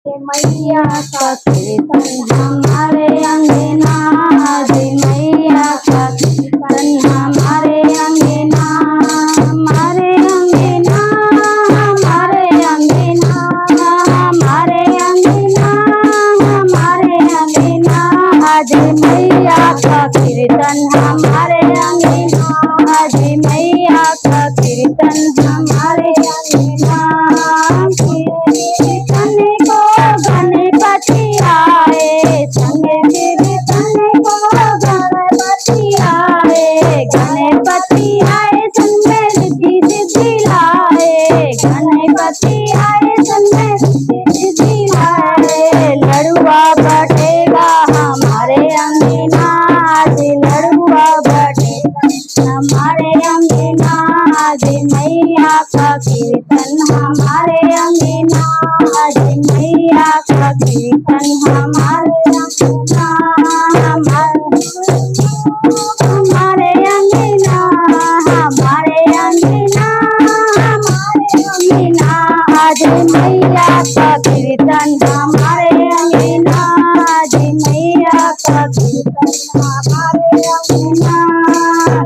मैया का कीर्तन हमारे अंगना, जय मैया का कीर्तन हमारे अंगना, हमारे अंगना, हमारे अंगना, हमारे अंगना, हमारे अंगना, जय मैया का कीर्तन हमारे अंगना, जय मैया का कीर्तन हमारे अंगना। गणपति आए संग कीर्तन को, गणपति आए, गणपति आए संग में रिद्धि सिद्धि लाए, गणपति आए संग में रिद्धि सिद्धि लाए। लड़ुआ बटेगा हमारे अंगना, आज लड़ुआ बटेगा हमारे अंगना, आज मैया का कीर्तन हमारे अंगना, आज मैया का कीर्तन हमारे अंगना, हमारे अंगना, हमारे अंगना, हमारे अंगना, आज मैया का कीर्तन हमारे अंगना, आज मैया का कीर्तन हमारे अंगना।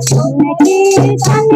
सुन कीर्तन